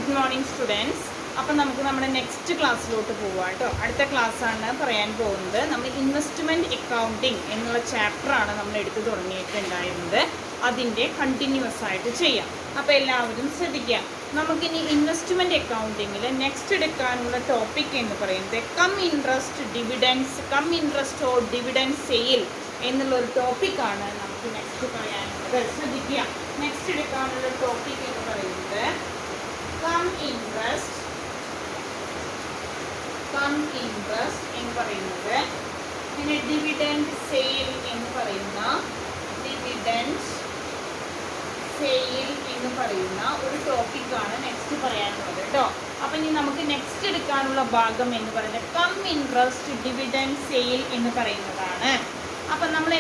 Good morning students. അപ്പം നമുക്ക് നമ്മുടെ നെക്സ്റ്റ് ക്ലാസ്സിലോട്ട് പോവാം കേട്ടോ. അടുത്ത ക്ലാസ്സാണ് പറയാൻ പോകുന്നത്. നമ്മൾ ഇൻവെസ്റ്റ്മെൻറ്റ് അക്കൗണ്ടിങ് എന്നുള്ള ചാപ്റ്ററാണ് നമ്മൾ എടുത്തു തുടങ്ങിയിട്ടുണ്ടായിരുന്നത്. അതിൻ്റെ കണ്ടിന്യൂസ് ആയിട്ട് ചെയ്യാം. അപ്പോൾ എല്ലാവരും ശ്രദ്ധിക്കുക. നമുക്കിനി ഇൻവെസ്റ്റ്മെൻറ്റ് അക്കൗണ്ടിങ്ങിൽ നെക്സ്റ്റ് എടുക്കാനുള്ള ടോപ്പിക് എന്ന് പറയുന്നത് come interest or dividend sale എന്നുള്ളൊരു ടോപ്പിക്കാണ് നമുക്ക് നെക്സ്റ്റ് പറയാനുള്ളത്. ശ്രദ്ധിക്കുക. നെക്സ്റ്റ് എടുക്കാനുള്ള ടോപ്പിക് എന്ന് പറയുന്നത് കം ഇൻട്രസ്റ്റ് എന്ന് പറയുന്നത്, പിന്നെ ഡിവിഡൻഡ് സെയിൽ എന്ന് പറയുന്ന ഒരു ടോപ്പിക്കാണ് നെക്സ്റ്റ് പറയാനുള്ളത് കേട്ടോ. അപ്പം ഇനി നമുക്ക് നെക്സ്റ്റ് എടുക്കാനുള്ള ഭാഗം എന്ന് പറയുന്നത് കം ഇൻട്രസ്റ്റ് ഡിവിഡൻഡ് സെയിൽ എന്ന് പറയുന്നതാണ്. അപ്പം നമ്മൾ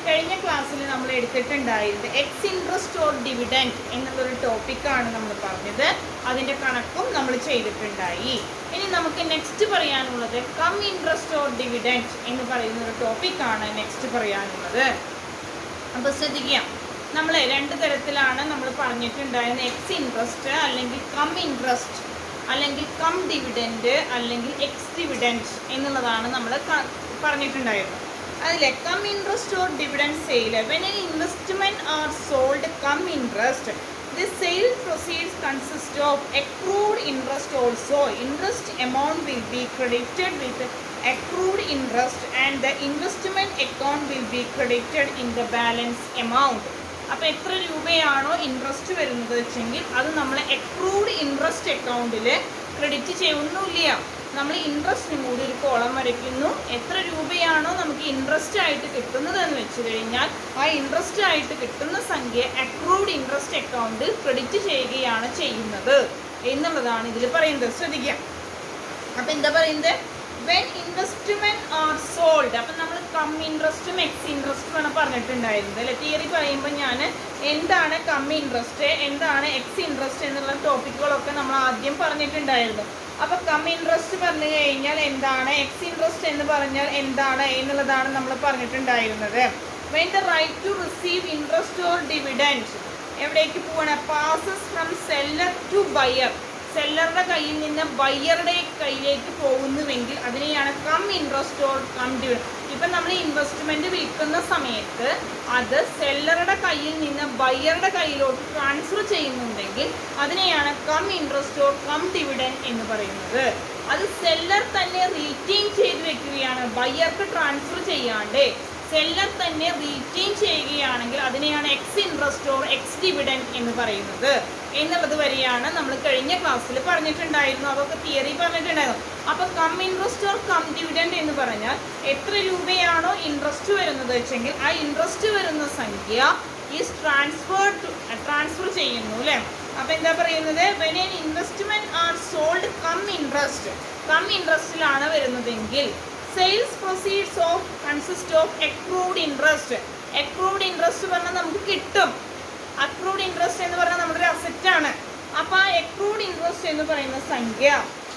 കഴിഞ്ഞ ക്ലാസ്സിൽ നമ്മൾ എടുത്തിട്ടുണ്ടായിരുന്നത് എക്സ് ഇൻട്രസ്റ്റ് ഓർ ഡിവിഡൻഡ് എന്നുള്ളൊരു ടോപ്പിക്കാണ് നമ്മൾ പറഞ്ഞത്. അതിൻ്റെ കണക്കും നമ്മൾ ചെയ്തിട്ടുണ്ടായി. ഇനി നമുക്ക് നെക്സ്റ്റ് പറയാനുള്ളത് കം ഇൻട്രസ്റ്റ് ഓർ ഡിവിഡൻഡ് എന്ന് പറയുന്ന ഒരു ടോപ്പിക്കാണ് നെക്സ്റ്റ് പറയാനുള്ളത്. അപ്പോൾ ശ്രദ്ധിക്കാം. നമ്മൾ രണ്ട് തരത്തിലാണ് നമ്മൾ പറഞ്ഞിട്ടുണ്ടായിരുന്നത്. എക്സ് ഇൻട്രസ്റ്റ് അല്ലെങ്കിൽ കം ഇൻട്രസ്റ്റ് അല്ലെങ്കിൽ കം ഡിവിഡൻഡ് അല്ലെങ്കിൽ എക്സ് ഡിവിഡൻഡ് എന്നുള്ളതാണ് നമ്മൾ പറഞ്ഞിട്ടുണ്ടായിരുന്നത്. അതിലെ come interest or dividend sale, when an investment are sold come interest, the sale proceeds consist of accrued interest also. Interest amount will be credited with accrued interest and the investment account will be credited in the balance amount. അപ്പോൾ എത്ര രൂപയാണോ interest വരുന്നത് വെച്ചെങ്കിൽ അത് നമ്മൾ accrued interest അക്കൗണ്ടിൽ credit ചെയ്യുന്നില്ല. നമ്മൾ ഇൻട്രസ്റ്റിന് കൂടി ഒരു കോളം വരയ്ക്കുന്നു. എത്ര രൂപയാണോ നമുക്ക് ഇൻട്രസ്റ്റ് ആയിട്ട് കിട്ടുന്നത് എന്ന് വെച്ച് കഴിഞ്ഞാൽ ആ ഇൻട്രസ്റ്റ് ആയിട്ട് കിട്ടുന്ന സംഖ്യ അക്രൂഡ് ഇൻട്രസ്റ്റ് അക്കൗണ്ടിൽ ക്രെഡിറ്റ് ചെയ്യുകയാണ് ചെയ്യുന്നത് എന്നുള്ളതാണ് ഇതിൽ പറയുന്നത്. ശ്രദ്ധിക്കുക. അപ്പം എന്താ പറയുന്നത്? When investment are sold. അപ്പം നമ്മൾ കം ഇൻട്രസ്റ്റും എക്സ് ഇൻട്രസ്റ്റും ആണ് പറഞ്ഞിട്ടുണ്ടായിരുന്നത് അല്ലെ. തിയറി പറയുമ്പോൾ ഞാൻ എന്താണ് കം ഇൻട്രസ്റ്റ്, എന്താണ് എക്സ് ഇൻട്രസ്റ്റ് എന്നുള്ള ടോപ്പിക്കുകളൊക്കെ നമ്മൾ ആദ്യം പറഞ്ഞിട്ടുണ്ടായിരുന്നു. അപ്പോൾ കം ഇൻട്രസ്റ്റ് പറഞ്ഞു കഴിഞ്ഞാൽ എന്താണ്, എക്സ് ഇൻട്രസ്റ്റ് എന്ന് പറഞ്ഞാൽ എന്താണ് എന്നുള്ളതാണ് നമ്മൾ പറഞ്ഞിട്ടുണ്ടായിരുന്നത്. When the right to receive interest or dividend എവിടേക്ക് പോവാണ്? Passes from seller to buyer. സെല്ലറുടെ കയ്യിൽ നിന്ന് ബയ്യറുടെ കയ്യിലേക്ക് പോകുന്നുവെങ്കിൽ അതിനെയാണ് cum interest or cum dividend. ഇപ്പം നമ്മൾ ഇൻവെസ്റ്റ്മെൻറ്റ് വിൽക്കുന്ന സമയത്ത് അത് സെല്ലറുടെ കയ്യിൽ നിന്ന് ബയ്യറുടെ കയ്യിലോട്ട് ട്രാൻസ്ഫർ ചെയ്യുന്നുണ്ടെങ്കിൽ അതിനെയാണ് cum interest or cum dividend എന്ന് പറയുന്നത്. അത് സെല്ലർ തന്നെ റീറ്റെയിൻ ചെയ്ത് വെക്കുകയാണ്, ബയ്യർക്ക് ട്രാൻസ്ഫർ ചെയ്യാണ്ട് സെല്ലർ തന്നെ റീറ്റെയിൻ ചെയ്യുകയാണെങ്കിൽ അതിനെയാണ് ex interest or ex dividend എന്ന് പറയുന്നത് എന്നുള്ളത് വരെയാണ് നമ്മൾ കഴിഞ്ഞ ക്ലാസ്സിൽ പറഞ്ഞിട്ടുണ്ടായിരുന്നു. അതൊക്കെ തിയറി പറഞ്ഞിട്ടുണ്ടായിരുന്നു. അപ്പോൾ cum interest or cum dividend എന്ന് പറഞ്ഞാൽ എത്ര രൂപയാണോ ഇൻട്രസ്റ്റ് വരുന്നത് വെച്ചെങ്കിൽ ആ ഇൻട്രസ്റ്റ് വരുന്ന സംഖ്യ ഈസ് ട്രാൻസ്ഫർ ചെയ്യുന്നു അല്ലേ. അപ്പോൾ എന്താ പറയുന്നത്? When an investment are sold cum ഇൻട്രസ്റ്റിലാണ് വരുന്നതെങ്കിൽ sales proceeds of consist of accrued interest. Accrued interest പറഞ്ഞാൽ നമുക്ക് കിട്ടും. അക്രൂഡ് ഇൻട്രസ്റ്റ് എന്ന് പറഞ്ഞാൽ നമ്മുടെ ഒരു അസറ്റാണ്. അപ്പോൾ ആ അക്രൂഡ് ഇൻട്രസ്റ്റ് എന്ന് പറയുന്ന സംഖ്യ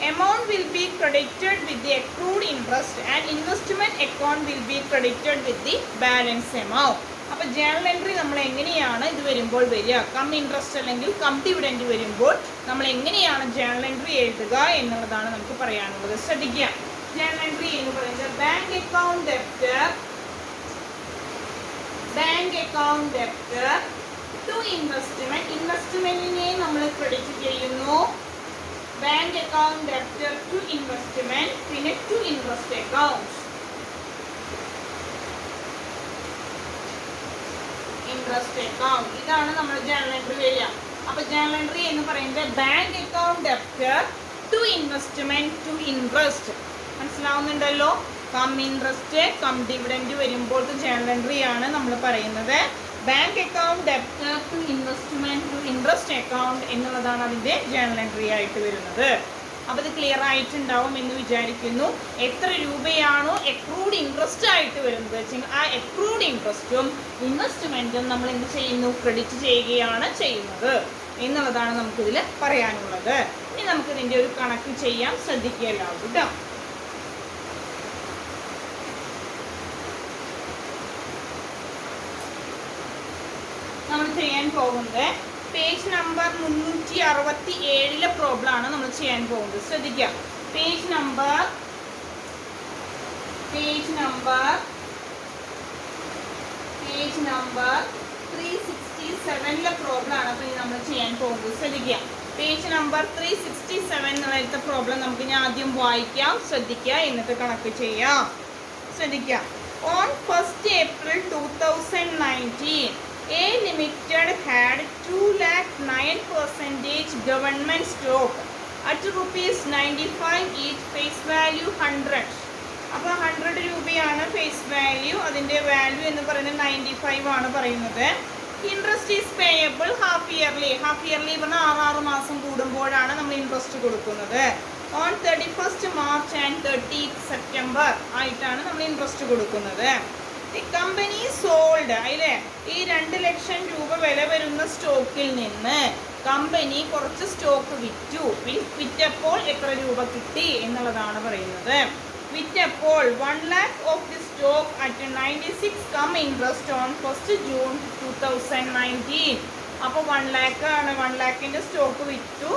amount will be credited with the accrued interest and investment account will be credited with the balance amount. അപ്പോൾ ജേണൽ എൻട്രി നമ്മൾ എങ്ങനെയാണ് ഇത് വരുമ്പോൾ വരിക? കം ഇൻട്രസ്റ്റ് അല്ലെങ്കിൽ കം ഡിവിഡൻഡ് വരുമ്പോൾ നമ്മൾ എങ്ങനെയാണ് ജേണൽ എൻട്രി എഴുതുക എന്നുള്ളതാണ് നമുക്ക് പറയാനുള്ളത്. ശ്രദ്ധിക്കുക. ജേണൽ എൻട്രി എന്ന് പറയുന്നത് ബാങ്ക് അക്കൗണ്ട് ഡെപ്റ്റർ ടു ഇൻവെസ്റ്റ്മെന്റിനെ നമ്മൾ ക്രെഡിറ്റ് ചെയ്യുന്നു. Bank account debtor to investment, പിന്നെ ടു ഇൻട്രസ്റ്റ് അക്കൗണ്ട്. ഇതാണ് നമ്മുടെ ജേണൽ എൻട്രി വരിക. അപ്പൊ ജേണൽ എൻട്രി എന്ന് പറയുന്നത് bank account debtor to investment to interest. മനസ്സിലാവുന്നുണ്ടല്ലോ? കം ഇൻട്രസ്റ്റ് കം ഡിവിഡൻഡ് വരുമ്പോൾ ജേണൽ എൻട്രി ആണ് നമ്മൾ പറയുന്നത്. Bank account debtor to investment to interest account എന്നുള്ളതാണ് അതിൻ്റെ ജേണൽ എൻട്രി ആയിട്ട് വരുന്നത്. അപ്പോൾ ഇത് ക്ലിയർ ആയിട്ടുണ്ടാവും എന്ന് വിചാരിക്കുന്നു. എത്ര രൂപയാണോ അക്രൂഡ് ഇൻട്രസ്റ്റ് ആയിട്ട് വരുന്നത് വെച്ചെങ്കിൽ ആ അക്രൂഡ് ഇൻട്രസ്റ്റും ഇൻവെസ്റ്റ്മെൻറ്റും നമ്മൾ എന്ത് ചെയ്യുന്നു? ക്രെഡിറ്റ് ചെയ്യുകയാണ് ചെയ്യുന്നത് എന്നുള്ളതാണ് നമുക്കിതിൽ പറയാനുള്ളത്. ഇനി നമുക്കിതിൻ്റെ ഒരു കണക്ക് ചെയ്യാം. ശ്രദ്ധിക്കുക എല്ലാവരും കേട്ടോ. നമ്മൾ ചെയ്യാൻ പോകുന്നത് പേജ് നമ്പർ 367 പ്രോബ്ലം ആണ് നമ്മൾ ചെയ്യാൻ പോകുന്നത്. ശ്രദ്ധിക്കുക. പേജ് നമ്പർ 367 പ്രോബ്ലം ആണ് അപ്പോൾ നമ്മൾ ചെയ്യാൻ പോകുന്നത്. ശ്രദ്ധിക്കുക. പേജ് നമ്പർ 367 എന്നുള്ള പ്രോബ്ലം നമുക്ക് ഞാൻ ആദ്യം വായിക്കാം. ശ്രദ്ധിക്കുക. എന്നിട്ട് കണക്ക് ചെയ്യാം. ശ്രദ്ധിക്കുക. On 1st April 2019, A Limited had 2,09% government stock at rupees 95 each, face value 100. അപ്പോൾ 100 രൂപയാണ് ഫേസ് വാല്യൂ. അതിൻ്റെ വാല്യൂ എന്ന് പറയുന്നത് 95 ആണ് പറയുന്നത്. Interest is payable half yearly. Half yearly പറഞ്ഞാൽ 6 മാസം കൂടുമ്പോഴാണ് നമ്മൾ ഇൻട്രസ്റ്റ് കൊടുക്കുന്നത്. On 31st March and 30th September ആയിട്ടാണ് നമ്മൾ ഇൻട്രസ്റ്റ് കൊടുക്കുന്നത്. ദി കമ്പനി സോൾഡ്, അതിലെ ഈ 2 ലക്ഷം രൂപ വില വരുന്ന സ്റ്റോക്കിൽ നിന്ന് കമ്പനി കുറച്ച് സ്റ്റോക്ക് വിറ്റപ്പോൾ എത്ര രൂപ കിട്ടി എന്നുള്ളതാണ് പറയുന്നത്. വിറ്റപ്പോൾ 1 lakh of the stock at 96 come interest on 1st June 2019. അപ്പോൾ 1 lakh ആണ്. 1 lakhന്റെ സ്റ്റോക്ക് വിറ്റു.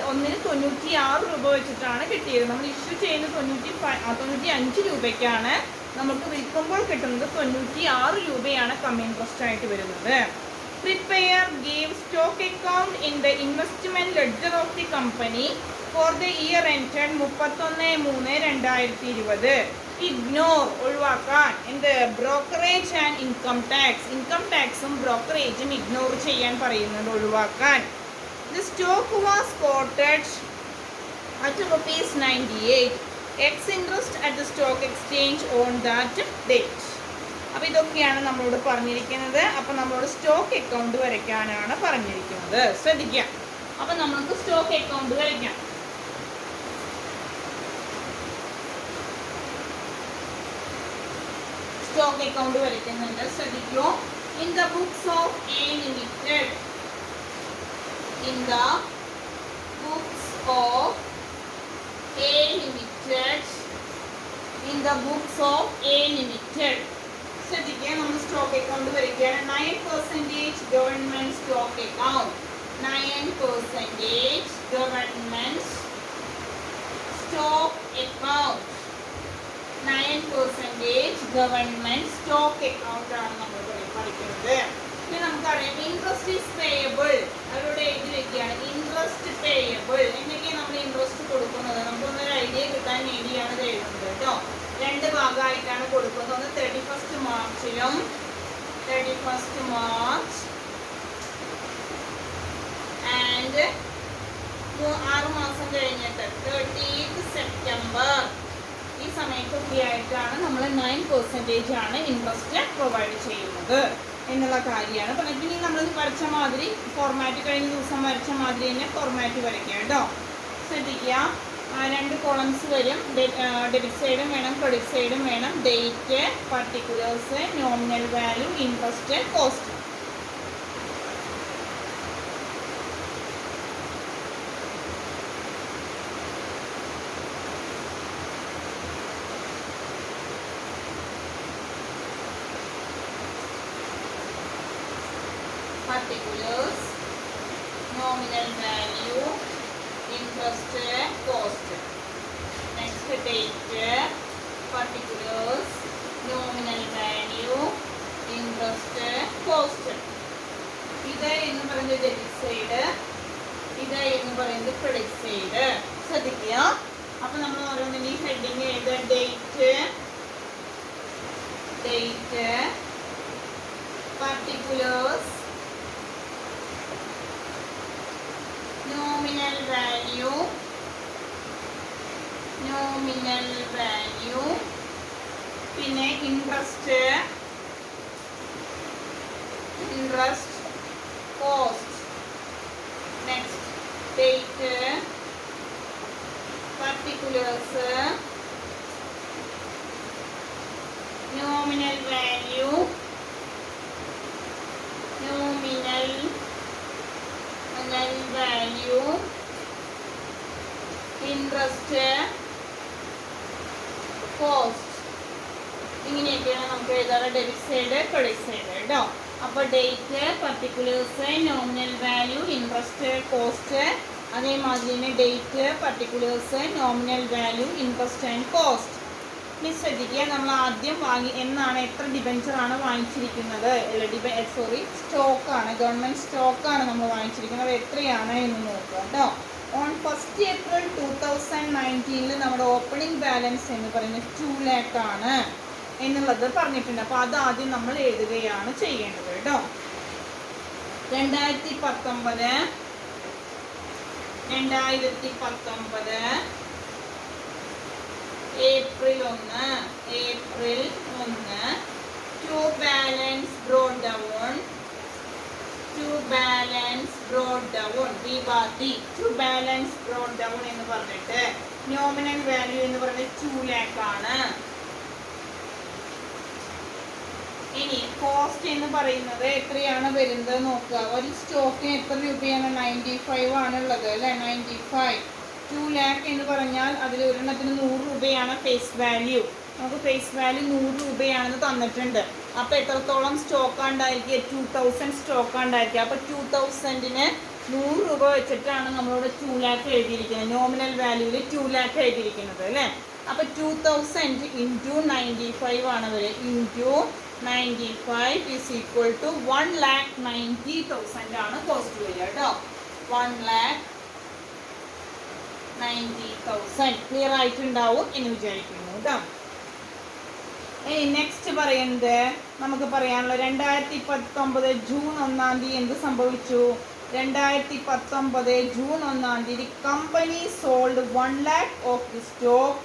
ഒന്നിന് 96 രൂപ വെച്ചിട്ടാണ് കിട്ടിയത്. നമ്മൾ ഇഷ്യൂ ചെയ്യുന്നത് 95 രൂപയ്ക്കാണ്. നമുക്ക് വിൽക്കുമ്പോൾ കിട്ടുന്നത് 96 രൂപയാണ് കമ്മി ഇൻട്രസ്റ്റ് ആയിട്ട് വരുന്നത്. Prepare give stock account in the investment ledger of the company for the year ended 31/3/2020. Ignore, ഒഴിവാക്കാൻ. എന്ത്? Brokerage and income tax. Income ടാക്സും ബ്രോക്കറേജും ഇഗ്നോർ ചെയ്യാൻ പറയുന്നത്, ഒഴിവാക്കാൻ. The stock was quoted at rupees 98. Ex interest at the stock exchange on that date. അപ്പോൾ ഇതൊക്കെയാണ് നമ്മളോട് പറഞ്ഞിരിക്കുന്നത്. അപ്പോൾ നമ്മളോട് സ്റ്റോക്ക് അക്കൗണ്ട് വരയ്ക്കാനാണ് പറഞ്ഞിരിക്കുന്നത്. ശ്രദ്ധിക്കുക. അപ്പോൾ നമുക്ക് സ്റ്റോക്ക് അക്കൗണ്ട് വരയ്ക്കാം. സ്റ്റോക്ക് അക്കൗണ്ട് വരയ്ക്കുന്നുണ്ട്. ശ്രദ്ധിക്കൂ. In the books of A limited, in the books of A limited, in the books of A limited. ശ്രദ്ധിക്കുക. നമ്മൾ സ്റ്റോക്ക് അക്കൗണ്ട് വരയ്ക്കുകയാണ്. 9% government stock account. 9% government stock account. 9% government stock account ആണ് നമ്മൾ പഠിക്കുന്നത്. ഇനി നമുക്കറിയാം ഇൻട്രസ്റ്റ് ഈസ് പേയബിൾ. അവരുടെ എഴുതി വെക്കുകയാണ് ഇൻട്രസ്റ്റ് പേയബിൾ. എന്തൊക്കെയാണ് നമ്മൾ ഇൻട്രസ്റ്റ് കൊടുക്കുന്നത്? നമുക്കൊന്നൊരു ഐഡിയ കിട്ടാൻ വേണ്ടിയാണ് ഇത് എഴുതുന്നത് കേട്ടോ. 2 ഭാഗമായിട്ടാണ് കൊടുക്കുന്നത്. ഒന്ന് 31st മാർച്ചിലും 31st മാർച്ച് ആൻഡ് 6 മാസം കഴിഞ്ഞിട്ട് 30th സെപ്റ്റംബർ. ഈ സമയത്തൊക്കെ ആയിട്ടാണ് നമ്മൾ 9% ആണ് ഇൻട്രസ്റ്റ് പ്രൊവൈഡ് ചെയ്യുന്നത് എന്നുള്ള കാര്യമാണ് പറഞ്ഞത്. ഇനി നമ്മൾ വരച്ച മാതിരി ഫോർമാറ്റ് കഴിഞ്ഞ ദിവസം വരച്ച മാതിരി തന്നെ ഫോർമാറ്റ് വരയ്ക്കാം കേട്ടോ. ശ്രദ്ധിക്കുക. 2 കോളംസ് വരും. ഡെബിറ്റ് സൈഡും വേണം, ക്രെഡിറ്റ് സൈഡും വേണം. Date, particulars, nominal value, interest, cost. Particulars, nominal value, interest, cost. Next date, particulars, nominal value, interest, cost. ഇത് എന്ന് പറയുന്നത് ഡെബിറ്റ് സൈഡ്, ഇത് എന്ന് പറയുന്നത് ക്രെഡിറ്റ് സൈഡ്. ശ്രദ്ധിക്കുക. അപ്പോൾ നമ്മൾ ഓരോന്നിൻ്റെ ഹെഡിങ് എഴുതുക. ഡേറ്റ്, particulars, nominal value, പിന്നെ interest, cost. Next date, particulars, nominal value, interest, cost. ഇങ്ങനെയൊക്കെയാണ് നമുക്ക് എഴുതാറ് ഡെബിറ്റ് സൈഡ്, ക്രെഡിറ്റ് സൈഡ് കേട്ടോ. അപ്പോൾ date, particulars, nominal value, interest, cost, അതേമാതിരി തന്നെ date, particulars, nominal value, interest and cost. ഇനി ശ്രദ്ധിക്കുക, നമ്മൾ ആദ്യം എന്നാണ് എത്ര ഡിബെഞ്ചറാണ് വാങ്ങിച്ചിരിക്കുന്നത്, സ്റ്റോക്കാണ്, ഗവൺമെൻറ് സ്റ്റോക്കാണ് നമ്മൾ വാങ്ങിച്ചിരിക്കുന്നത്. അത് എത്രയാണ് എന്ന് നോക്കുക കേട്ടോ. ഓൺ 1st April 2019 നമ്മുടെ ഓപ്പണിംഗ് ബാലൻസ് എന്ന് പറയുന്നത് 2 lakh ആണ് എന്നുള്ളത് പറഞ്ഞിട്ടുണ്ട്. അപ്പോൾ അത് ആദ്യം നമ്മൾ എഴുതുകയാണ് ചെയ്യേണ്ടത് കേട്ടോ. 2019 April 1 to balance brought down to balance brought down എന്ന് പറഞ്ഞിട്ട് നോമിനൽ വാല്യൂ എന്ന് പറയുന്നത് 2 lakh ആണ്. ഇനി കോസ്റ്റ് എന്ന് പറയുന്നത് എത്രയാണ് വരുന്നത് നോക്കുക. ഒരു സ്റ്റോക്കിന് എത്ര രൂപയാണ്? 95 ആണുള്ളത് അല്ലേ, 95. 2 lakh എന്ന് പറഞ്ഞാൽ അതിൽ ഒരെണ്ണത്തിന് 100 രൂപയാണ് ഫേസ് വാല്യൂ. നമുക്ക് ഫേസ് വാല്യൂ 100 രൂപയാണെന്ന് തന്നിട്ടുണ്ട്. അപ്പോൾ എത്രത്തോളം സ്റ്റോക്കാണ് ഉണ്ടായിരിക്കുക? 2000 സ്റ്റോക്കാണ് ഉണ്ടായിരിക്കുക. അപ്പോൾ 2000-ന് 100 രൂപ വെച്ചിട്ടാണ് നമ്മളോട് 2 lakh എഴുതിയിരിക്കുന്നത്. നോമിനൽ വാല്യൂവിൽ 2 lakh എഴുതിയിരിക്കുന്നത് അല്ലേ. അപ്പോൾ 2000 ഇൻറ്റു 95 ആണ് വരിക. ഇൻറ്റു 95 ഈസ് ഈക്വൽ ടു 1,90,000 ആണ് കോസ്റ്റ് വരിക കേട്ടോ. 1,90,000 ക്ലിയർ ആയിട്ടുണ്ടാവും എന്ന് വിചാരിക്കുന്നു കേട്ടോ. ഇനി നെക്സ്റ്റ് പറയുന്നത് നമുക്ക് പറയാനുള്ള 2019 ജൂൺ 1 എന്ത് സംഭവിച്ചു? 2019 June 1 company sold 1 lakh of the stock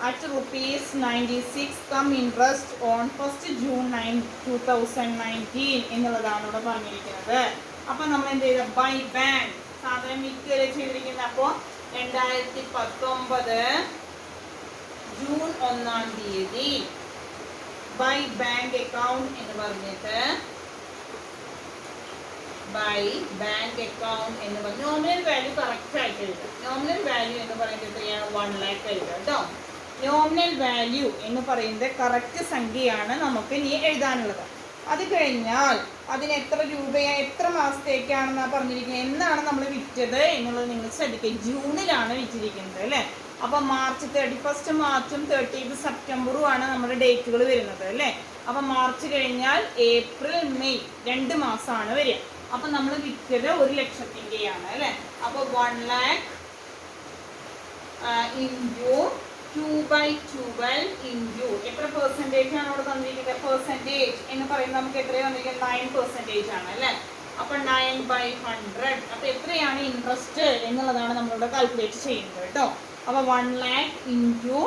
at ₹96 come interest on 1st June 2019 എന്നുള്ളതാണ് ഇവിടെ പറഞ്ഞിരിക്കുന്നത്. അപ്പം നമ്മൾ എന്ത് ചെയ്ത ബൈ ബാങ്ക് സാധാരണ മിക്കവരെ ചെയ്തിരിക്കുന്നത്. അപ്പോൾ 2019 ജൂൺ 1 ബൈ ബാങ്ക് അക്കൗണ്ട് എന്ന് പറഞ്ഞിട്ട് നോമിനൽ വാല്യൂ കറക്റ്റ് ആയിട്ട് എഴുതുക. നോമിനൽ വാല്യൂ എന്ന് പറയുന്നത് എത്രയാണ്? 1 lakh എഴുതുക കേട്ടോ. നോമിനൽ വാല്യൂ എന്ന് പറയുന്നത് കറക്റ്റ് സംഖ്യയാണ് നമുക്ക് ഇനി എഴുതാനുള്ളത്. അത് കഴിഞ്ഞാൽ അതിന് എത്ര രൂപയാണ്, എത്ര മാസത്തേക്കാണെന്നാണ് പറഞ്ഞിരിക്കുന്നത്, എന്നാണ് നമ്മൾ വിറ്റത് എന്നുള്ളത് നിങ്ങൾ ശ്രദ്ധിക്കുക. ജൂണിലാണ് വിറ്റിരിക്കുന്നത് അല്ലേ. അപ്പോൾ മാർച്ച് 31 മാർച്ചും 30 സെപ്റ്റംബറും ആണ് നമ്മുടെ ഡേറ്റുകൾ വരുന്നത് അല്ലേ. അപ്പോൾ മാർച്ച് കഴിഞ്ഞാൽ ഏപ്രിൽ മെയ് 2 മാസമാണ് വരിക. അപ്പം നമ്മൾ വിറ്റത് 1 ലക്ഷത്തിൻ്റെയാണ് അല്ലേ. അപ്പോൾ 1 lakh ഇൻറ്റു 2/12 ഇൻറ്റു എത്ര പെർസെൻറ്റേജ് ആണ് അവിടെ തന്നിരിക്കുന്നത്? പെർസെൻറ്റേജ് എന്ന് പറയുന്നത് നമുക്ക് എത്രയാണ് വന്നിരിക്കുന്നത്? 9% ആണ് അല്ലേ. അപ്പം 9/100. അപ്പോൾ എത്രയാണ് ഇൻട്രസ്റ്റ് എന്നുള്ളതാണ് നമ്മളിവിടെ കാൽക്കുലേറ്റ് ചെയ്യുന്നത് കേട്ടോ. അപ്പോൾ 1 lakh ഇൻറ്റു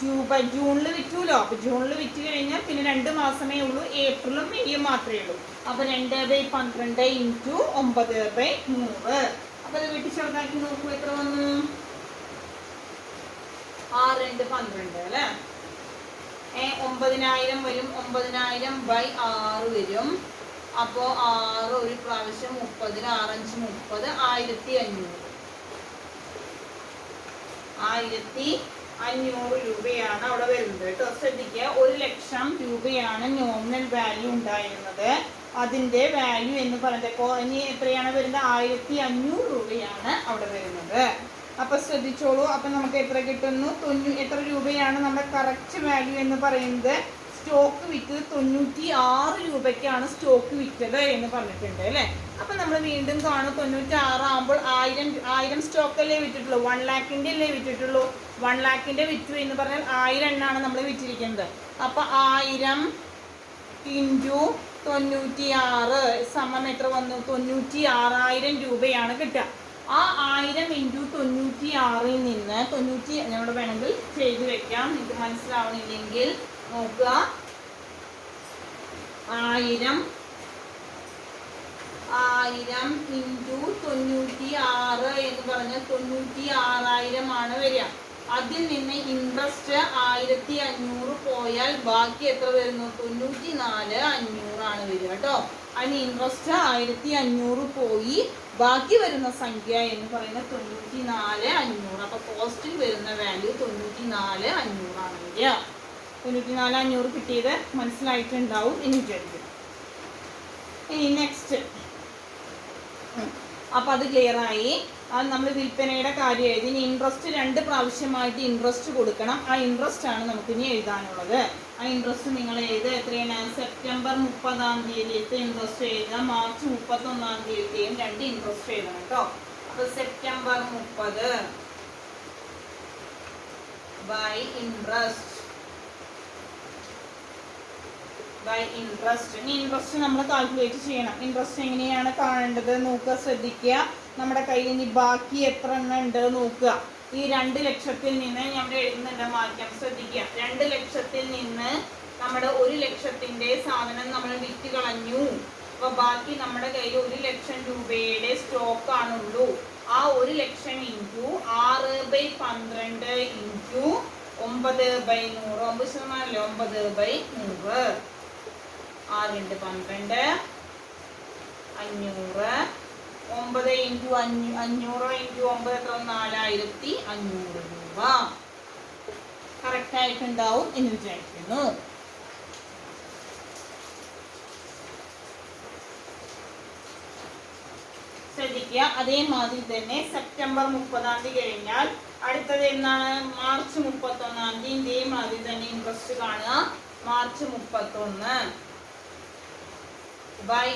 2 ജൂണിൽ വിറ്റുമല്ലോ. അപ്പോൾ ജൂണിൽ വിറ്റ് കഴിഞ്ഞാൽ പിന്നെ 2 മാസമേ ഉള്ളൂ, ഏപ്രിലും മെയ്യും മാത്രമേ ഉള്ളൂ. അപ്പോൾ 2/12 ഇൻറ്റു 9/100. അപ്പോൾ അത് വെട്ടിച്ചെറുതാക്കി നോക്കൂ എത്ര വന്നു? 6×2=12 അല്ലേ. 9000 വരും. 9000/6 വരും. അപ്പോൾ 6 ഒരു പ്രാവശ്യം 30, 6×5 = 1500 രൂപയാണ് അവിടെ വരുന്നത് കേട്ടോ. ശ്രദ്ധിക്കുക, 1 ലക്ഷം രൂപയാണ് നോമിനൽ വാല്യൂ ഉണ്ടായിരുന്നത്. അതിൻ്റെ വാല്യൂ എന്ന് പറയുന്നത് ഇനി എത്രയാണ് വരുന്നത്? 1500 രൂപയാണ് അവിടെ വരുന്നത്. അപ്പോൾ ശ്രദ്ധിച്ചോളൂ. അപ്പം നമുക്ക് എത്ര കിട്ടുന്നു? എത്ര രൂപയാണ് നമ്മുടെ കറക്റ്റ് വാല്യൂ എന്ന് പറയുന്നത്? സ്റ്റോക്ക് വിറ്റത് 96 രൂപയ്ക്കാണ് സ്റ്റോക്ക് വിറ്റത് എന്ന് പറഞ്ഞിട്ടുണ്ട് അല്ലേ. അപ്പം നമ്മൾ വീണ്ടും കാണും 96 ആകുമ്പോൾ 1000 സ്റ്റോക്കല്ലേ വിറ്റിട്ടുള്ളൂ, 1 lakhന്റെ അല്ലേ വിറ്റിട്ടുള്ളൂ. 1 lakhന്റെ വിറ്റു എന്ന് പറഞ്ഞാൽ 1000 എണ്ണാണ് നമ്മൾ വിറ്റിരിക്കുന്നത്. അപ്പം 1000 ഇൻറ്റു 96 സമം എത്ര വന്നു? 96,000 രൂപയാണ് കിട്ടുക. ആ 1000 ഇൻറ്റു 96 നിന്ന് 90 ഞങ്ങൾ വേണമെങ്കിൽ ചെയ്ത് വെക്കാം, നിങ്ങൾക്ക് മനസ്സിലാവണില്ലെങ്കിൽ നോക്കുക. 1000 ഇൻറ്റു 96 എന്ന് പറഞ്ഞാൽ 96,000 ആണ് വരിക. അതിൽ നിന്ന് ഇൻട്രസ്റ്റ് 1500 പോയാൽ ബാക്കി എത്ര വരുന്നു? 94,500 ആണ് വരിക കേട്ടോ. അതിന് ഇൻട്രസ്റ്റ് 1500 പോയി ബാക്കി വരുന്ന സംഖ്യ എന്ന് പറയുന്നത് 94,500. അപ്പോൾ കോസ്റ്റിൽ വരുന്ന വാല്യൂ 94,500 ആണ് വരിക. 94,500 കിട്ടിയത് മനസ്സിലായിട്ടുണ്ടാവും എന്ന് വിചാരിക്കുന്നു. ഇനി നെക്സ്റ്റ്, അപ്പം അത് ക്ലിയറായി. അത് നമ്മൾ വിൽപ്പനയുടെ കാര്യം എഴുതി. ഇനി ഇൻട്രസ്റ്റ് 2 പ്രാവശ്യമായിട്ട് ഇൻട്രസ്റ്റ് കൊടുക്കണം. ആ ഇൻട്രസ്റ്റ് ആണ് നമുക്കിനി എഴുതാനുള്ളത്. ആ ഇൻട്രസ്റ്റ് നിങ്ങൾ എഴുതുക. എത്രയാണ്? സെപ്റ്റംബർ 30-ാം തീയതിയിലത്തെ ഇൻട്രസ്റ്റ് എഴുതുക, മാർച്ച് 31-ാം തീയതിയും 2 ഇൻട്രസ്റ്റ് എഴുതണം കേട്ടോ. അപ്പോൾ September 30 by interest by interest. ഇനി ഇൻട്രസ്റ്റ് നമ്മൾ കാൽക്കുലേറ്റ് ചെയ്യണം. ഇൻട്രസ്റ്റ് എങ്ങനെയാണ് കാണേണ്ടത് നോക്കുക, ശ്രദ്ധിക്കുക. നമ്മുടെ കയ്യിൽ ഇനി ബാക്കി എത്ര എണ്ണം ഉണ്ട് നോക്കുക. ഈ 2 ലക്ഷത്തിൽ നിന്ന് നമ്മൾ എഴുതുന്നുണ്ട്, മാറ്റം ശ്രദ്ധിക്കുക. 2 ലക്ഷത്തിൽ നിന്ന് നമ്മുടെ 1 ലക്ഷത്തിന്റെ സാധനം നമ്മൾ വിറ്റ് കളഞ്ഞു. അപ്പൊ ബാക്കി നമ്മുടെ കയ്യിൽ 1 ലക്ഷം രൂപയുടെ സ്റ്റോക്ക് ആണുള്ളൂ. ആ 1 ലക്ഷം ഇൻറ്റു 6/12 ഇൻറ്റു 9/100, 9%, 9/100, 6 × 12 500, 9 × 500 × 9 എത്ര? 4500 രൂപ. കറക്റ്റ് ആയിട്ടുണ്ടാവും എന്ന് വിചാരിക്കുന്നു. ശ്രദ്ധിക്കുക. അതേമാതിരി തന്നെ സെപ്റ്റംബർ 30-ാം തീയതി കഴിഞ്ഞാൽ അടുത്തത് എന്നാണ്? മാർച്ച് 31-ാം തീയതി. ഇതേമാതിരി തന്നെ ഇൻട്രസ്റ്റ് കാണുക. മാർച്ച് 31 ബൈ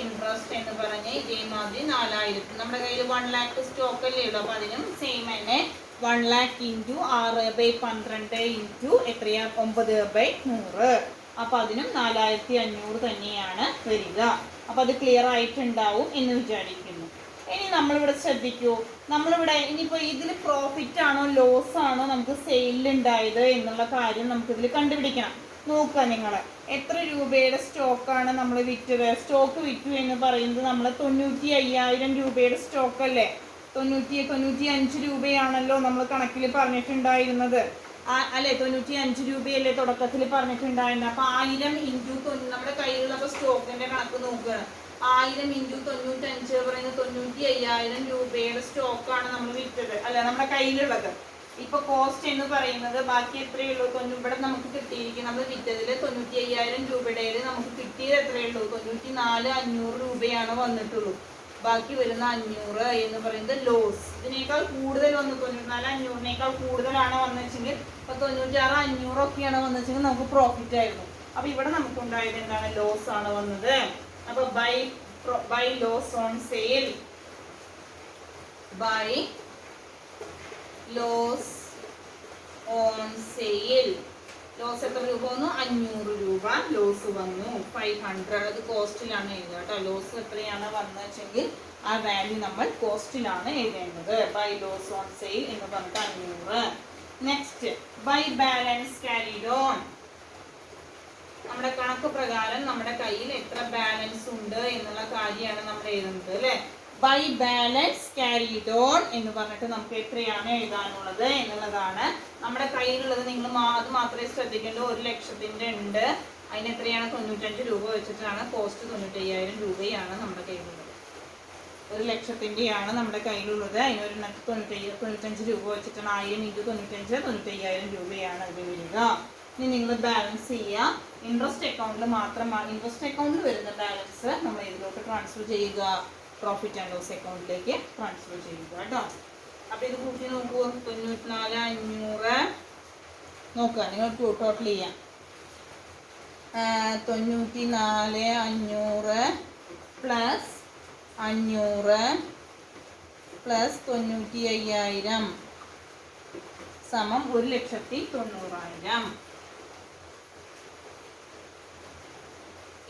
ഇൻട്രസ്റ്റ് എന്ന് പറഞ്ഞ് ഇതേമാതിരി 4000. നമ്മുടെ കയ്യിൽ 1 lakh സ്റ്റോക്ക് അല്ലേ ഉള്ളൂ. അപ്പൊ അതിനും സെയിം തന്നെ 1 lakh ഇൻറ്റു 6/12 ഇൻറ്റു എത്രയാ? 9/100. അപ്പൊ അതിനും 4500 തന്നെയാണ് വരിക. അപ്പൊ അത് ക്ലിയർ ആയിട്ടുണ്ടാവും എന്ന് വിചാരിക്കുന്നു. ഇനി നമ്മളിവിടെ ശ്രദ്ധിക്കൂ. നമ്മളിവിടെ ഇനിയിപ്പോൾ ഇതിൽ പ്രോഫിറ്റ് ആണോ ലോസ് ആണോ നമുക്ക് സെയിലുണ്ടായത് എന്നുള്ള കാര്യം നമുക്കിതിൽ കണ്ടുപിടിക്കണം. നോക്കുക നിങ്ങൾ, എത്ര രൂപയുടെ സ്റ്റോക്കാണ് നമ്മൾ വിറ്റത്? സ്റ്റോക്ക് വിറ്റു എന്ന് പറയുന്നത് നമ്മൾ 95,000 രൂപയുടെ സ്റ്റോക്ക് അല്ലേ? 95 രൂപയാണല്ലോ നമ്മൾ കണക്കിൽ പറഞ്ഞിട്ടുണ്ടായിരുന്നത് അല്ലേ? 95 രൂപയല്ലേ തുടക്കത്തിൽ പറഞ്ഞിട്ടുണ്ടായിരുന്നത്. അപ്പൊ 1000 ഇൻറ്റു നമ്മുടെ കയ്യിലുള്ള സ്റ്റോക്കിന്റെ കണക്ക് നോക്കുകയാണ്. 1000 ഇൻറ്റു 95 പറയുന്നത് 95,000 രൂപയുടെ സ്റ്റോക്കാണ് നമ്മൾ വിറ്റത് അല്ല നമ്മുടെ കയ്യിലുള്ളത്. ഇപ്പൊ കോസ്റ്റ് എന്ന് പറയുന്നത് ബാക്കി എത്രയുള്ളൂ? ഇവിടെ നമുക്ക് കിട്ടിയിരിക്കും, നമ്മൾ വിറ്റതിൽ 95,000 രൂപയുടെ നമുക്ക് കിട്ടിയത് എത്രയുള്ളൂ? 94,500 രൂപയാണ് വന്നിട്ടുള്ളൂ. ബാക്കി വരുന്ന 500 എന്ന് പറയുന്നത് ലോസ്. ഇതിനേക്കാൾ കൂടുതൽ വന്നു, 94,500-നേക്കാൾ കൂടുതലാണ് വന്നെങ്കിൽ, ഇപ്പൊ 96,500 ഒക്കെയാണ് വന്നെങ്കിൽ നമുക്ക് പ്രോഫിറ്റ് ആയിരുന്നു. അപ്പൊ ഇവിടെ നമുക്ക് ഉണ്ടായത് എന്താണ്? ലോസ് ആണ് വന്നത്. അപ്പൊ by loss on sale, by loss on sale, loss എത്ര രൂപ വന്നു? 500 രൂപ ലോസ് വന്നു. 500 അത് കോസ്റ്റിലാണ് എഴുതുക കേട്ടോ. ലോസ് എത്രയാണ് വന്നെങ്കിൽ ആ വാല്യൂ നമ്മൾ കോസ്റ്റിലാണ് എഴുതേണ്ടത്. ബൈ ലോസ് ഓൺ സെയിൽ എന്ന് പറഞ്ഞിട്ട് 500. Next, by balance carried on. നമ്മുടെ കണക്ക് പ്രകാരം നമ്മുടെ കയ്യിൽ എത്ര ബാലൻസ് ഉണ്ട് എന്നുള്ള കാര്യമാണ് നമ്മൾ എഴുതുന്നത് അല്ലേ? ബൈ ബാലൻസ് ക്യാരിഡ് ഓൺ എന്ന് പറഞ്ഞിട്ട് നമുക്ക് എത്രയാണ് എഴുതാനുള്ളത് എന്നുള്ളതാണ് നമ്മുടെ കയ്യിലുള്ളത്. നിങ്ങൾ അത് മാത്രമേ ശ്രദ്ധിക്കേണ്ടൂ. 1 ലക്ഷത്തിന്റെ ഉണ്ട്, അതിന് എത്രയാണ്? 95 രൂപ വെച്ചിട്ടാണ് കോസ്റ്റ്. 95,000 രൂപയാണ് നമ്മുടെ കയ്യിലുള്ളത്. 1 ലക്ഷത്തിൻ്റെയാണ് നമ്മുടെ കയ്യിലുള്ളത്. അതിനൊരു 95 രൂപ വെച്ചിട്ടാണ്. 1000 ഇൻറ്റു 95 95,000 രൂപയാണ് അത് വരിക. ഇനി നിങ്ങൾ ബാലൻസ് ചെയ്യുക. ഇൻട്രസ്റ്റ് അക്കൗണ്ടിൽ മാത്രമാണ്, ഇൻട്രസ്റ്റ് അക്കൗണ്ടിൽ വരുന്ന ബാലൻസ് നമ്മൾ ഇതിലോട്ട് ട്രാൻസ്ഫർ ചെയ്യുക, പ്രോഫിറ്റ് ആൻഡ് ലോസ് അക്കൗണ്ടിലേക്ക് ട്രാൻസ്ഫർ ചെയ്യുക കേട്ടോ. അപ്പൊ ഇത് കൂട്ടി നോക്കൂ. 94,500 നോക്കുക, നിങ്ങൾ ടോട്ടൽ ചെയ്യാം. 94,500 പ്ലസ് 500 പ്ലസ് 95,000 സമം 1,90,000.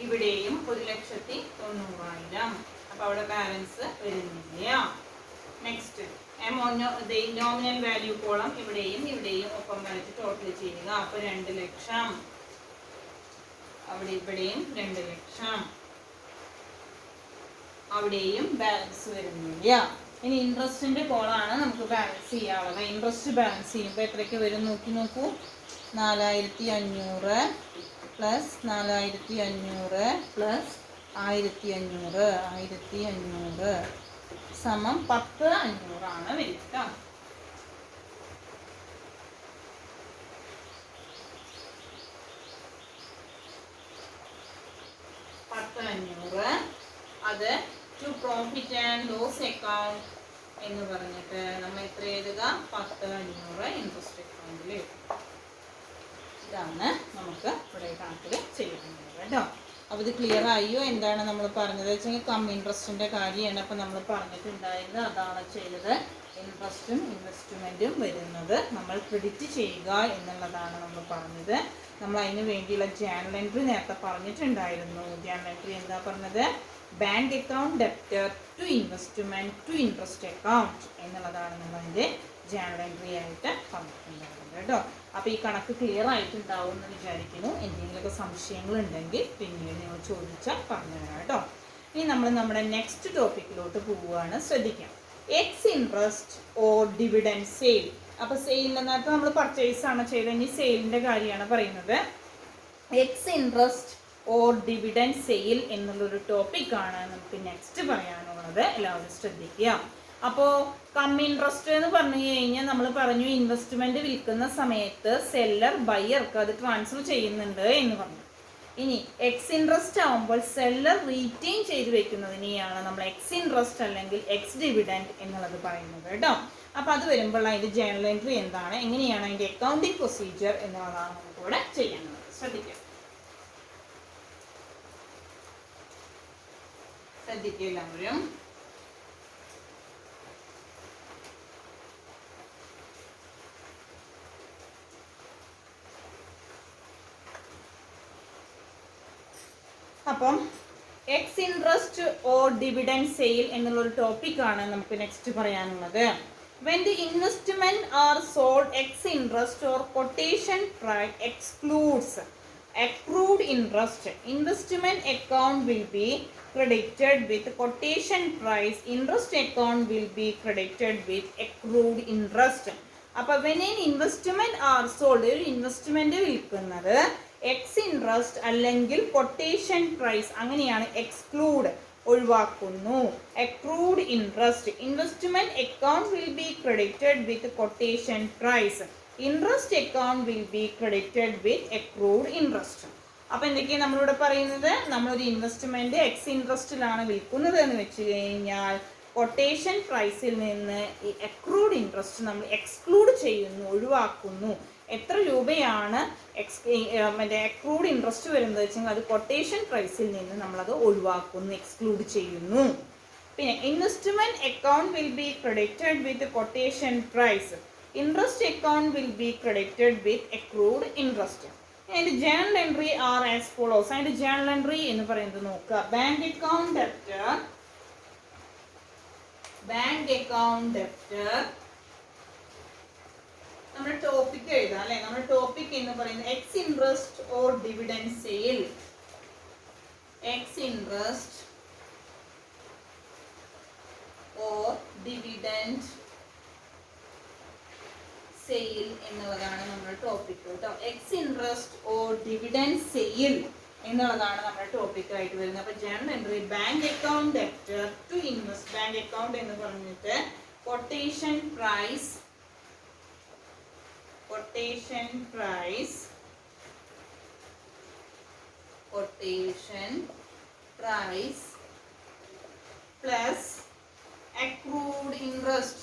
ഇവിടെയും 1,90,000. അപ്പൊ അവിടെ ബാലൻസ് വരുന്നില്ല. നെക്സ്റ്റ്, നോമിനൽ വാല്യൂ കോളം ഇവിടെയും ഒപ്പം വരച്ച് ടോട്ടൽ ചെയ്യുക. അപ്പൊ 2 ലക്ഷം. അവിടെ ഇവിടെയും 2 ലക്ഷം. അവിടെയും ബാലൻസ് വരുന്നില്ല. ഇനി ഇൻട്രസ്റ്റിന്റെ കോളാണ് നമുക്ക് ബാലൻസ് ചെയ്യാനുള്ളത്. ഇൻട്രസ്റ്റ് ബാലൻസ് ചെയ്യുമ്പോൾ എത്രയ്ക്ക് വരും നോക്കി നോക്കൂ. 4,500 പ്ലസ് 4,500 പ്ലസ് 1,500 സമം 10,500 ആണ് വരിക. അത് to profit and loss account എന്ന് പറഞ്ഞിട്ട് നമ്മൾ എത്ര എഴുതുക 10,500 ഇൻട്രസ്റ്റ് അക്കൗണ്ടിൽ എഴുതുക. ഇതാണ് നമുക്ക് ഇവിടെ കണക്കിൽ ചെയ്യുന്നത് കേട്ടോ. അപ്പോൾ ഇത് ക്ലിയർ ആയോ? എന്താണ് നമ്മൾ പറഞ്ഞത് വെച്ചെങ്കിൽ കം ഇൻട്രസ്റ്റിൻ്റെ കാര്യമാണ്. അപ്പോൾ നമ്മൾ പറഞ്ഞിട്ടുണ്ടായിരുന്നത് അതാണ് ചെയ്തത്. ഇൻട്രസ്റ്റും ഇൻവെസ്റ്റ്മെൻറ്റും വരുന്നത് നമ്മൾ ക്രെഡിറ്റ് ചെയ്യുക എന്നുള്ളതാണ് നമ്മൾ പറഞ്ഞത്. നമ്മൾ അതിന് വേണ്ടിയുള്ള ജേണൽ എൻട്രി നേരത്തെ പറഞ്ഞിട്ടുണ്ടായിരുന്നു. ജേണൽ എൻട്രി എന്താ പറഞ്ഞത്? Bank account debtor to investment to interest account എന്നുള്ളതാണ് നമ്മൾ അതിൻ്റെ ജേണൽ എൻട്രി ആയിട്ട് പറഞ്ഞിട്ടുണ്ടായിരുന്നത് കേട്ടോ. അപ്പോൾ ഈ കണക്ക് ക്ലിയർ ആയിട്ടുണ്ടാവും എന്ന് വിചാരിക്കുന്നു. എന്തെങ്കിലുമൊക്കെ സംശയങ്ങളുണ്ടെങ്കിൽ പിന്നീട് നിങ്ങൾ ചോദിച്ചാൽ പറഞ്ഞു തരാം കേട്ടോ. ഇനി നമ്മൾ നമ്മുടെ നെക്സ്റ്റ് ടോപ്പിക്കിലോട്ട് പോവുകയാണ്. ശ്രദ്ധിക്കാം. X interest or dividend sale. അപ്പോൾ സെയിലിൻ്റെ നേരത്തെ നമ്മൾ പർച്ചേസ് ആണ് ചെയ്തത്. ഇനി സെയിലിൻ്റെ കാര്യമാണ് പറയുന്നത്. Ex interest or dividend sale എന്നുള്ളൊരു ടോപ്പിക്കാണ് നമുക്ക് നെക്സ്റ്റ് പറയാനുള്ളത്. എല്ലാവരും ശ്രദ്ധിക്കുക. അപ്പോൾ കം ഇൻട്രസ്റ്റ് എന്ന് പറഞ്ഞു കഴിഞ്ഞാൽ നമ്മൾ പറഞ്ഞു ഇൻവെസ്റ്റ്മെൻറ്റ് വിൽക്കുന്ന സമയത്ത് സെല്ലർ ബയ്യർക്ക് അത് ട്രാൻസ്ഫർ ചെയ്യുന്നുണ്ട് എന്ന് പറഞ്ഞു. ഇനി എക്സ് ഇൻട്രസ്റ്റ് ആകുമ്പോൾ സെല്ലർ റീറ്റെയിൻ ചെയ്ത് വെക്കുന്നതിനെയാണ് നമ്മൾ എക്സ് ഇൻട്രസ്റ്റ് അല്ലെങ്കിൽ എക്സ് ഡിവിഡൻഡ് എന്നുള്ളത് പറയുന്നത് കേട്ടോ. അപ്പോൾ അത് വരുമ്പോൾ അതിൻ്റെ ജേണൽ എൻട്രി എന്താണ്, എങ്ങനെയാണ് അതിൻ്റെ അക്കൗണ്ടിങ് പ്രൊസീജിയർ എന്നുള്ളതാണ് നമുക്കിവിടെ ചെയ്യാനുള്ളത്. ശ്രദ്ധിക്കുക എല്ലാവരും. അപ്പം X interest or dividend sale എന്നുള്ളൊരു ടോപ്പിക്കാണ് നമുക്ക് നെക്സ്റ്റ് പറയാനുള്ളത്. When the investment are sold, ex interest or quotation price excludes accrued interest. Investment account will be credited with quotation price. Interest account will be credited with accrued interest. അപ്പോൾ when an investment are sold, ഒരു investment വിൽക്കുന്നത് ex interest അല്ലെങ്കിൽ quotation price അങ്ങനെയാണ് exclude ഒഴിവാക്കുന്നു. Accrued interest. Investment account will be credited with quotation price. Interest account will be credited with accrued interest. അപ്പോൾ എന്തൊക്കെയാണ് നമ്മളിവിടെ പറയുന്നത്? നമ്മളൊരു ഇൻവെസ്റ്റ്മെന്റ് എക്സ് ഇൻട്രസ്റ്റിലാണ് വിൽക്കുന്നത് എന്ന് വെച്ച് കഴിഞ്ഞാൽ കൊട്ടേഷൻ പ്രൈസിൽ നിന്ന് ഈ അക്രൂഡ് ഇൻട്രസ്റ്റ് നമ്മൾ എക്സ്ക്ലൂഡ് ചെയ്യുന്നു, ഒഴിവാക്കുന്നു. എത്ര രൂപയാണ് മറ്റേ അക്രൂഡ് ഇൻട്രസ്റ്റ് വരുന്നത് വെച്ചെങ്കിൽ അത് കൊട്ടേഷൻ പ്രൈസിൽ നിന്ന് നമ്മളത് ഒഴിവാക്കുന്നു, എക്സ്ക്ലൂഡ് ചെയ്യുന്നു. പിന്നെ investment account will be credited with quotation price. Interest account will be credited with accrued interest. അതിൻ്റെ journal entry are as follows. അതിൻ്റെ ജേണൽ എൻട്രി എന്ന് പറയുന്നത് നോക്കുക. Bank account debtor, bank account debtor. നമ്മുടെ ടോപ്പിക് എഴുതാം അല്ലെ. നമ്മുടെ ടോപ്പിക് എന്ന് പറയുന്നത് ex interest or dividend sale. Ex interest or dividend sale എന്നുള്ളതാണ് നമ്മുടെ ടോപ്പിക് കേട്ടോ. Ex interest or dividend sale എന്നുള്ളതാണ് നമ്മുടെ ടോപ്പിക് ആയിട്ട് വരുന്നത്. അപ്പോൾ journal entry bank account debtor to invest. Bank account എന്ന് പറഞ്ഞിട്ട് quotation price, quotation price, quotation price plus accrued interest,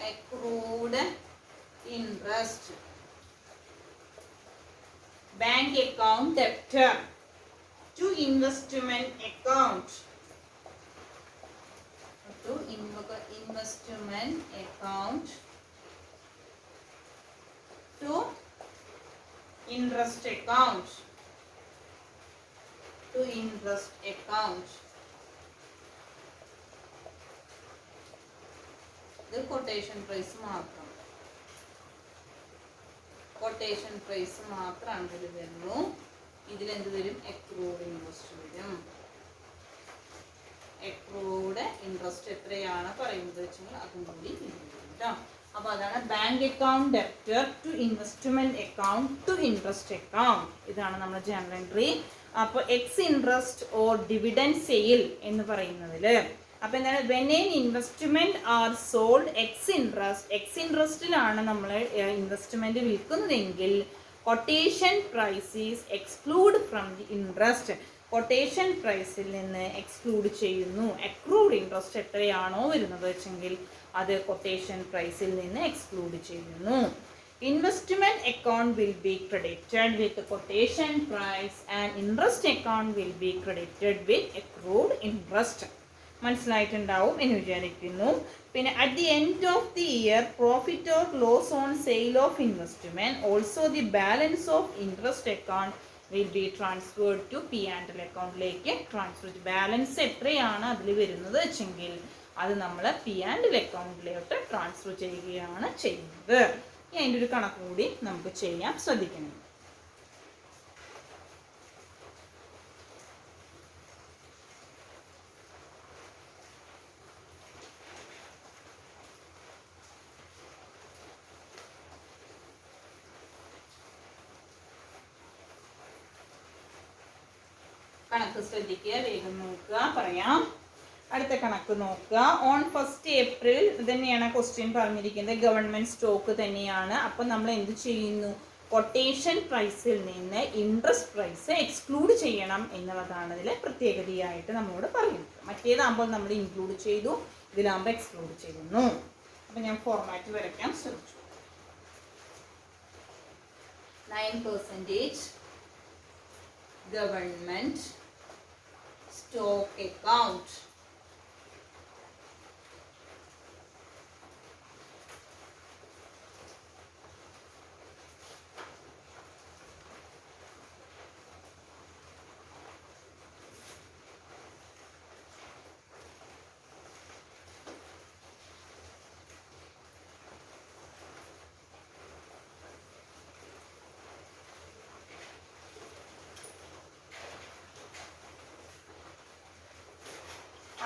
accrued interest. Bank account debtor to investment account, to investment account to interest account, to interest account. ഇത് quotation price മാത്രം, quotation price മാത്രമാണ് ഇതിൽ വരുന്നു. ഇതിലെന്ത് വരും? Accrued interest വരും. Accrued interest എത്രയാണ് പറയുന്നത് വെച്ചാൽ അതും കൂടി കേട്ടോ. അപ്പോൾ അതാണ് bank account debtor to investment account to interest account. ഇതാണ് നമ്മുടെ ജേണൽ എൻട്രി. അപ്പോൾ ex interest or dividend sale എന്ന് പറയുന്നതിൽ അപ്പോൾ എന്താണ്? When an investment are sold ex interest, ex ഇൻട്രസ്റ്റിലാണ് നമ്മൾ ഇൻവെസ്റ്റ്മെന്റ് വിൽക്കുന്നതെങ്കിൽ quotation price is exclude from the interest. Quotation പ്രൈസിൽ നിന്ന് എക്സ്ക്ലൂഡ് ചെയ്യുന്നു. അക്രൂഡ് ഇൻട്രസ്റ്റ് എത്രയാണോ വരുന്നത് വെച്ചെങ്കിൽ അത് കൊട്ടേഷൻ പ്രൈസിൽ നിന്ന് എക്സ്ക്ലൂഡ് ചെയ്യുന്നു. Investment account will be credited with quotation price and interest account will be credited with accrued interest. മനസ്സിലായിട്ടുണ്ടാവും എന്ന് വിചാരിക്കുന്നു. പിന്നെ at the end of the year profit or loss on sale of investment also the balance of interest account will be transferred to P and L അക്കൗണ്ടിലേക്ക് transfer. Balance എത്രയാണ് അതിൽ വരുന്നത് വെച്ചെങ്കിൽ അത് നമ്മൾ പി ആൻഡ് എൽ അക്കൗണ്ടിലോട്ട് transfer ചെയ്യുകയാണ് ചെയ്യുന്നത്. അതിൻ്റെ ഒരു കണക്ക് കൂടി നമുക്ക് ചെയ്യാം, ശ്രദ്ധിക്കണം. കണക്ക് ശ്രദ്ധിക്കുക, വേഗം നോക്കുക, പറയാം. അടുത്ത കണക്ക് നോക്കുക. ഓൺ 1st April തന്നെയാണ് ക്വസ്റ്റ്യൻ പറഞ്ഞിരിക്കുന്നത്. ഗവൺമെന്റ് സ്റ്റോക്ക് തന്നെയാണ്. അപ്പം നമ്മൾ എന്ത് ചെയ്യുന്നു? കൊട്ടേഷൻ പ്രൈസിൽ നിന്ന് ഇൻട്രസ്റ്റ് പ്രൈസ് എക്സ്ക്ലൂഡ് ചെയ്യണം എന്നുള്ളതാണ് ഇതിലെ പ്രത്യേകതയായിട്ട് നമ്മളോട് പറയുന്നത്. മറ്റേതാകുമ്പോൾ നമ്മൾ ഇൻക്ലൂഡ് ചെയ്തു, ഇതിലാകുമ്പോൾ എക്സ്ക്ലൂഡ് ചെയ്യുന്നു. അപ്പം ഞാൻ ഫോർമാറ്റ് വരയ്ക്കാൻ ശ്രമിച്ചു. 9% government stock account.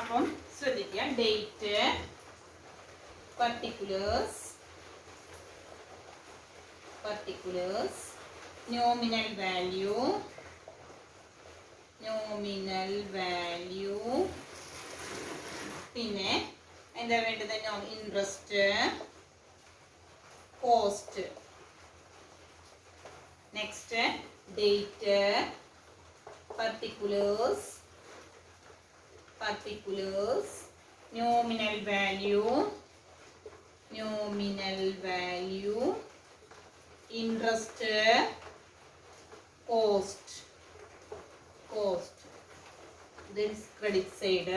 അപ്പം ശ്രദ്ധിക്കുക, ഡേറ്റ്, പർട്ടിക്കുലേഴ്സ്, നോമിനൽ വാല്യൂ, പിന്നെ എന്താ വേണ്ടത്? Interest, cost. Next date, particulars, nominal value, interest, cost. This credit side,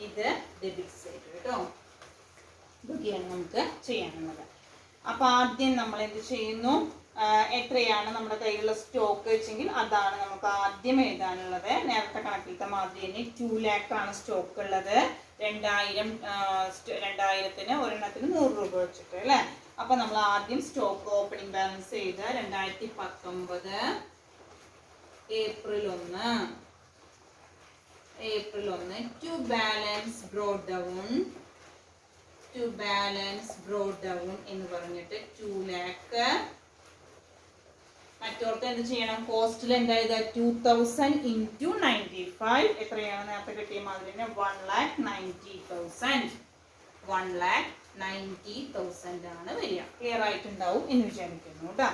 ഇത് ഡെബിറ്റ് സൈഡ് കേട്ടോ. ഇതൊക്കെയാണ് നമുക്ക് ചെയ്യാനുള്ളത്. അപ്പോൾ ആദ്യം നമ്മൾ എന്ത് ചെയ്യുന്നു? എത്രയാണ് നമ്മുടെ കയ്യിലുള്ള സ്റ്റോക്ക് വെച്ചെങ്കിൽ അതാണ് നമുക്ക് ആദ്യം എഴുതാനുള്ളത്. നേരത്തെ കണക്കിലത്തെ മാതിരി തന്നെ 2 lakh ആണ് സ്റ്റോക്ക് ഉള്ളത്. 2000ന് ഒരെണ്ണത്തിന് 100 രൂപ വെച്ചിട്ട് അല്ലേ. അപ്പം നമ്മൾ ആദ്യം സ്റ്റോക്ക് ഓപ്പണിംഗ് ബാലൻസ് ചെയ്ത് 2019 April 1 to balance brought down എന്ന് പറഞ്ഞിട്ട് 2 lakh. മറ്റോർത്ത് എന്ത് ചെയ്യണം? കോസ്റ്റിൽ എന്തായത്? 2000 × 95 എത്രയാണ്? നേരത്തെ കിട്ടിയ മാതിരി തന്നെ 1,90,000 ആണ് വരിക. ക്ലിയർ ആയിട്ടുണ്ടാവും എന്ന് വിചാരിക്കുന്നു കേട്ടോ.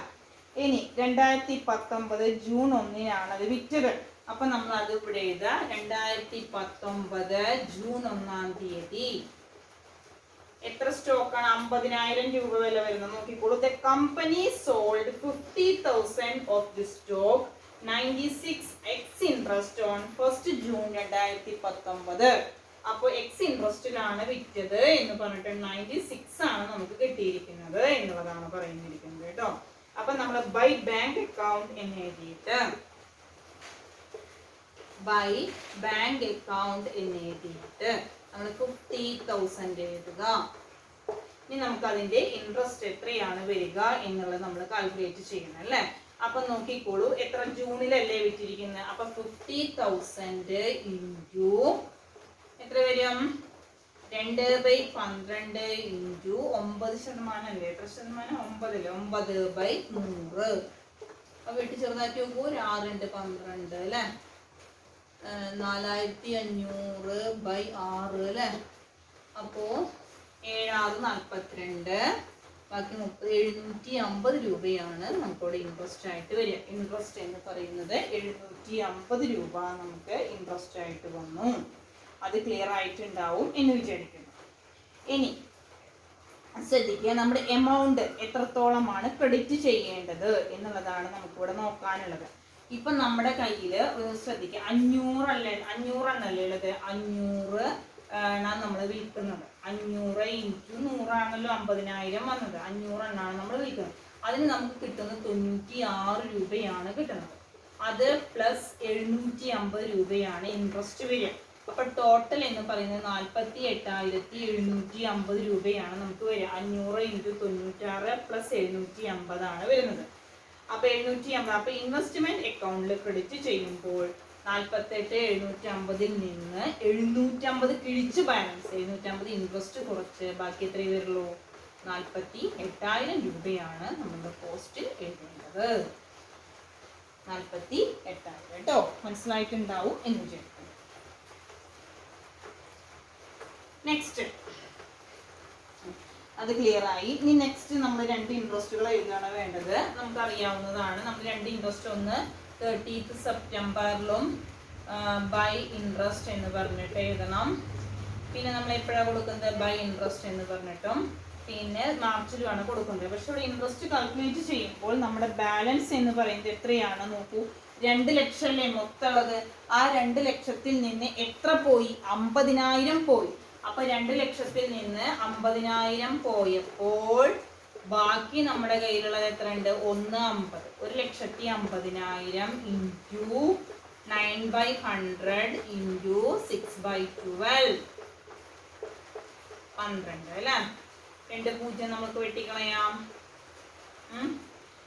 ഇനി 2019 ജൂൺ 1 അത് വിറ്റത്. അപ്പൊ നമ്മൾ അത് ഇവിടെ എഴുതുക. 2019 ജൂൺ 1 എത്ര സ്റ്റോക്കാണ്? 50,000 രൂപ വില വരുന്നത്. നോക്കിക്കോളൂ. The company sold 50,000 of the stock 96 interest on 1st June 2019. അപ്പോൾ എക്സ് ഇൻട്രസ്റ്റിലാണ് വിറ്റത് എന്ന് പറഞ്ഞിട്ട് 96 ആണ് നമുക്ക് കിട്ടിയിരിക്കുന്നത് എന്നുള്ളതാണ് പറയുന്നിരിക്കുന്നത് കേട്ടോ. അപ്പൊ നമ്മൾ ബൈ ബാങ്ക് അക്കൗണ്ട് എന്ന് എഴുതിയിട്ട് നമ്മൾ 50,000 എഴുതുക. ഇനി നമുക്ക് അതിന്റെ ഇൻട്രസ്റ്റ് എത്രയാണ് വരിക എന്നുള്ളത് നമ്മൾ കാൽക്കുലേറ്റ് ചെയ്യണം അല്ലേ. അപ്പൊ നോക്കിക്കോളൂ, എത്ര ജൂണിലല്ലേ വിറ്റിരിക്കുന്നത്. അപ്പൊ 50,000 ഇൻറ്റു എത്ര വരും? 2/12 ഇൻറ്റു 9% അല്ലേ. എത്ര ശതമാനം? 9/100. അപ്പൊ വെട്ടി ചെറുതാക്കി നോക്കൂ. 6 × 12 അല്ലേ. 4500/6 അല്ലേ. അപ്പോ 7×6 = 42. ബാക്കി 750 രൂപയാണ് നമുക്കിവിടെ ഇൻട്രസ്റ്റ് ആയിട്ട് വരിക. ഇൻട്രസ്റ്റ് എന്ന് പറയുന്നത് 750 രൂപ നമുക്ക് ഇൻട്രസ്റ്റ് ആയിട്ട് വന്നു. അത് ക്ലിയർ ആയിട്ടുണ്ടാവും എന്ന് വിചാരിക്കുന്നു. ഇനി ശ്രദ്ധിക്കുക, നമ്മുടെ എമൗണ്ട് എത്രത്തോളമാണ് ക്രെഡിറ്റ് ചെയ്യേണ്ടത് എന്നുള്ളതാണ് നമുക്കിവിടെ നോക്കാനുള്ളത്. ഇപ്പം നമ്മുടെ കയ്യിൽ ശ്രദ്ധിക്കുക, 500 എണ്ണല്ലേ ഉള്ളത്. 500 ആണ് നമ്മൾ വിൽക്കുന്നത്. 500 × 100 ആണല്ലോ 50,000 വന്നത്. 500 എണ്ണാണ് നമ്മൾ വിൽക്കുന്നത്. അതിന് നമുക്ക് കിട്ടുന്നത് 96 രൂപയാണ് കിട്ടുന്നത്. അത് പ്ലസ് 750 രൂപയാണ് ഇൻട്രസ്റ്റ് വരിക. അപ്പൊ ടോട്ടൽ എന്ന് പറയുന്നത് 48,750 രൂപയാണ് നമുക്ക് വരിക. 500 × 96 പ്ലസ് 750 ആണ് വരുന്നത്. അപ്പൊ 750. അപ്പൊ ഇൻവെസ്റ്റ്മെന്റ് അക്കൗണ്ടിൽ ക്രെഡിറ്റ് ചെയ്യുമ്പോൾ 48,750 നിന്ന് 750 കിഴിച്ച് ബാലൻസ് 750 ഇൻട്രസ്റ്റ് കുറച്ച് ബാക്കി എത്രയേ വരുള്ളൂ? 48,000 രൂപയാണ് നമ്മുടെ പോസ്റ്റിൽ എഴുതേണ്ടത്. 48,000 കേട്ടോ. മനസ്സിലായിട്ടുണ്ടാവും എന്ന് വിചാരിക്കുന്നു. നെക്സ്റ്റ് അത് ക്ലിയർ ആയി. ഇനി നെക്സ്റ്റ് നമ്മൾ 2 ഇൻട്രസ്റ്റുകൾ എഴുതാണ് വേണ്ടത്. നമുക്കറിയാവുന്നതാണ്. നമ്മൾ 2 ഇൻട്രസ്റ്റ്, ഒന്ന് 30th സെപ്റ്റംബറിലും ബൈ ഇൻട്രസ്റ്റ് എന്ന് പറഞ്ഞിട്ട് എഴുതണം. പിന്നെ നമ്മൾ എപ്പോഴാണ് കൊടുക്കുന്നത്? ബൈ ഇൻട്രസ്റ്റ് എന്ന് പറഞ്ഞിട്ടും പിന്നെ മാർച്ചിലുമാണ് കൊടുക്കുന്നത്. പക്ഷെ ഇവിടെ ഇൻട്രസ്റ്റ് കാൽക്കുലേറ്റ് ചെയ്യുമ്പോൾ നമ്മുടെ ബാലൻസ് എന്ന് പറയുന്നത് എത്രയാണ് നോക്കൂ. 2 ലക്ഷം അല്ലേ മൊത്തമുള്ളത്. ആ 2 ലക്ഷത്തിൽ നിന്ന് എത്ര പോയി? 50,000 പോയി. അപ്പൊ 2 ലക്ഷത്തിൽ നിന്ന് 50,000 പോയപ്പോൾ ബാക്കി നമ്മുടെ കയ്യിലുള്ളത് എത്ര ഉണ്ട്? 150. 1,50,000 ഇൻറ്റു 9/100 ഇൻറ്റു 6/12 12 അല്ലേ. 2 0 നമുക്ക് വെട്ടിക്കളയാം.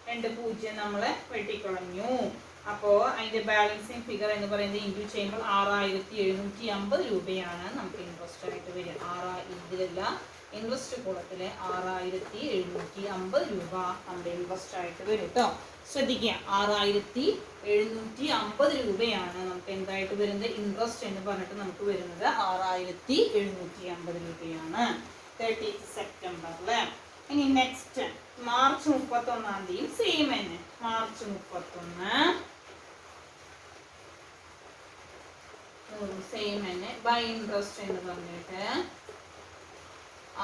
2 0 നമ്മള് വെട്ടിക്കളഞ്ഞു. അപ്പോൾ അതിന്റെ ബാലൻസിങ് ഫിഗർ എന്ന് പറയുന്നത് ഇൻറ്റു ചെയ്യുമ്പോൾ 6,750 രൂപയാണ് നമുക്ക് ഇൻട്രസ്റ്റ് ആയിട്ട് വരിക. ഇതിലല്ല, ഇൻട്രസ്റ്റ് കൂടത്തില് 6,750 രൂപ നമ്മുടെ ഇൻട്രസ്റ്റ് ആയിട്ട് വരും കേട്ടോ. ശ്രദ്ധിക്കുക, 6,750 രൂപയാണ് നമുക്ക് എന്തായിട്ട് വരുന്നത്? ഇൻട്രസ്റ്റ് എന്ന് പറഞ്ഞിട്ട് നമുക്ക് വരുന്നത് 6,750 രൂപയാണ് 30th സെപ്റ്റംബറില്. ഇനി നെക്സ്റ്റ് മാർച്ച് 31-ാം തീയതി സെയിം തന്നെ. മാർച്ച് 31 സെയിം തന്നെ. ബൈ ഇൻട്രസ്റ്റ് എന്ന് പറഞ്ഞിട്ട്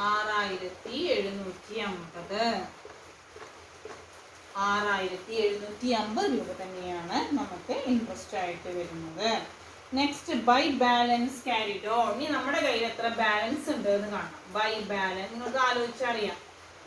6,750 രൂപ തന്നെയാണ് നമുക്ക് ഇൻട്രസ്റ്റ് ആയിട്ട് വരുന്നത്. Next by balance carried on. ഇനി നമ്മുടെ കയ്യിൽ എത്ര ബാലൻസ് ഉണ്ട് എന്ന് കാണാം. ബൈ ബാലൻസ് നിങ്ങൾക്ക് ആലോചിച്ചറിയാം.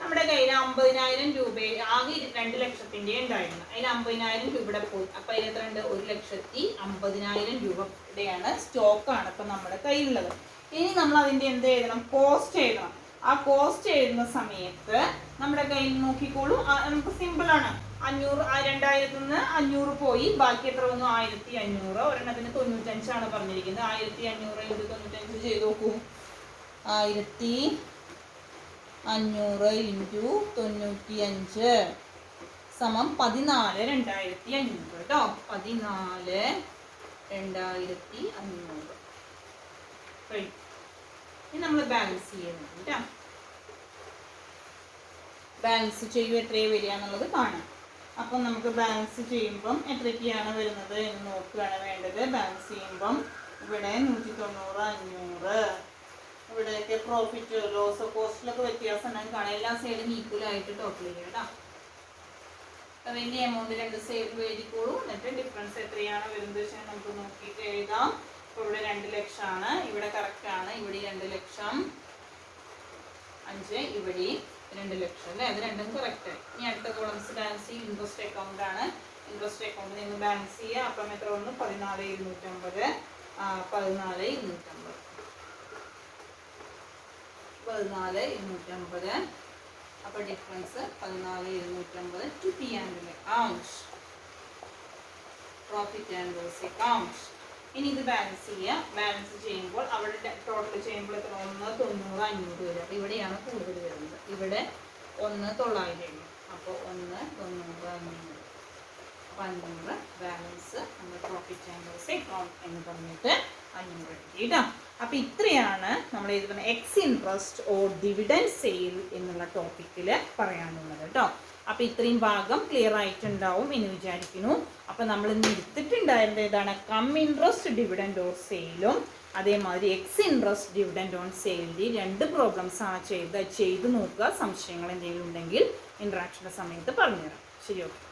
നമ്മുടെ കയ്യിൽ 50,000 രൂപ ആകെ 2 ലക്ഷത്തിന്റെ ഉണ്ടായിരുന്നു. അതിൽ 50,000 രൂപയുടെ പോയി. അപ്പൊ അതിൽ എത്ര ഉണ്ട്? 1,50,000 രൂപയുടെയാണ് സ്റ്റോക്കാണ് ഇപ്പൊ നമ്മുടെ കയ്യിലുള്ളത്. ഇനി നമ്മൾ അതിന്റെ എന്ത് എഴുതണം? കോസ്റ്റ് എഴുതണം. ആ കോസ്റ്റ് എഴുതുന്ന സമയത്ത് നമ്മുടെ കയ്യിൽ നോക്കിക്കോളൂ. നമുക്ക് സിമ്പിൾ ആണ്. 500 2000 നിന്ന് 500 പോയി. ബാക്കി എത്ര വന്നു? 1,500. ഒരെണ്ണത്തിന് 95 ആണ് പറഞ്ഞിരിക്കുന്നത്. 1,500 × 95 ചെയ്ത് നോക്കൂ. 1,500 × 95 സമം 14,250 കേട്ടോ. 14,250. ഇനി നമ്മൾ ബാലൻസ് ചെയ്യുന്നുണ്ട് കേട്ടോ. ബാലൻസ് ചെയ്യുമ്പോൾ എത്രയാണ് വരിക എന്നുള്ളത് കാണാം. അപ്പം നമുക്ക് ബാലൻസ് ചെയ്യുമ്പം എത്രയൊക്കെയാണ് വരുന്നത് എന്ന് നോക്കുകയാണ് വേണ്ടത്. ബാലൻസ് ചെയ്യുമ്പം ഇവിടെ 190, 500. ഇവിടെയൊക്കെ പ്രോഫിറ്റ് ലോസ് കോസ്റ്റിലൊക്കെ വ്യത്യാസം ഉണ്ടെങ്കിൽ കാണാം. എല്ലാ സൈഡും ഈക്വലായിട്ട് ടോട്ടൽ ചെയ്യുക കേട്ടോ. വലിയ എമൗണ്ട് 2 സൈഡിൽ എഴുതിക്കോളൂ. എന്നിട്ട് ഡിഫറൻസ് എത്രയാണ് വരുന്നത് വെച്ചാൽ നമുക്ക് നോക്കിയിട്ട് എഴുതാം. ഇപ്പോൾ ഇവിടെ 2 ലക്ഷമാണ്. ഇവിടെ കറക്റ്റാണ്. ഇവിടെ 2 ലക്ഷം 5, ഇവിടെ 2 ലക്ഷം അല്ലേ. അത് രണ്ടും കറക്റ്റായി. ഇനി അടുത്ത കോളംസ് ബാലൻസ് ഇൻട്രസ്റ്റ് അക്കൗണ്ട് ആണ്. ഇൻട്രസ്റ്റ് അക്കൗണ്ട് നിങ്ങൾ ബാലൻസ് ചെയ്യുക. അപ്പം എത്ര വന്നു? 14,250. 14,250. 14,250. അപ്പോൾ difference 14,250 to P and account, profit and loss account. ഇനി ഇത് ബാലൻസ് ചെയ്യുക. ബാലൻസ് ചെയ്യുമ്പോൾ അവിടെ ടോട്ടൽ ചെയ്യുമ്പോൾ എത്ര? 1,90, 500 വരും. അപ്പോൾ ഇവിടെയാണ് കൂടുതൽ വരുന്നത്. ഇവിടെ 1,900 വരും. അപ്പോൾ 1,90, 500 ബാലൻസ് നമ്മൾ പ്രോഫിറ്റ് ആൻഡ് ലോസ് അക്കൗണ്ട് എന്ന് പറഞ്ഞിട്ട് 500 കിട്ടി കേട്ടോ. അപ്പോൾ ഇത്രയാണ് നമ്മൾ ഇത് പറഞ്ഞ X interest or dividend sale എന്നുള്ള ടോപ്പിക്കിൽ പറയാനുള്ളത് കേട്ടോ. അപ്പോൾ ഇത്രയും ഭാഗം ക്ലിയർ ആയിട്ടുണ്ടാവും എന്ന് വിചാരിക്കുന്നു. അപ്പോൾ നമ്മൾ ഇന്ന് എടുത്തിട്ടുണ്ടായിരുന്നത് ഏതാണ്? കം ഇൻട്രസ്റ്റ് ഡിവിഡൻഡ് ഓർ സെയിലും അതേമാതിരി എക്സ് ഇൻട്രസ്റ്റ് ഡിവിഡൻഡ് ഓൺ സെയിലിൻ്റെ 2 പ്രോബ്ലംസ് ആണ് ചെയ്ത് നോക്കുക. സംശയങ്ങൾ എന്തെങ്കിലും ഉണ്ടെങ്കിൽ ഇൻട്രാക്ഷൻ്റെ സമയത്ത് പറഞ്ഞുതരാം. ശരി, ഓക്കെ.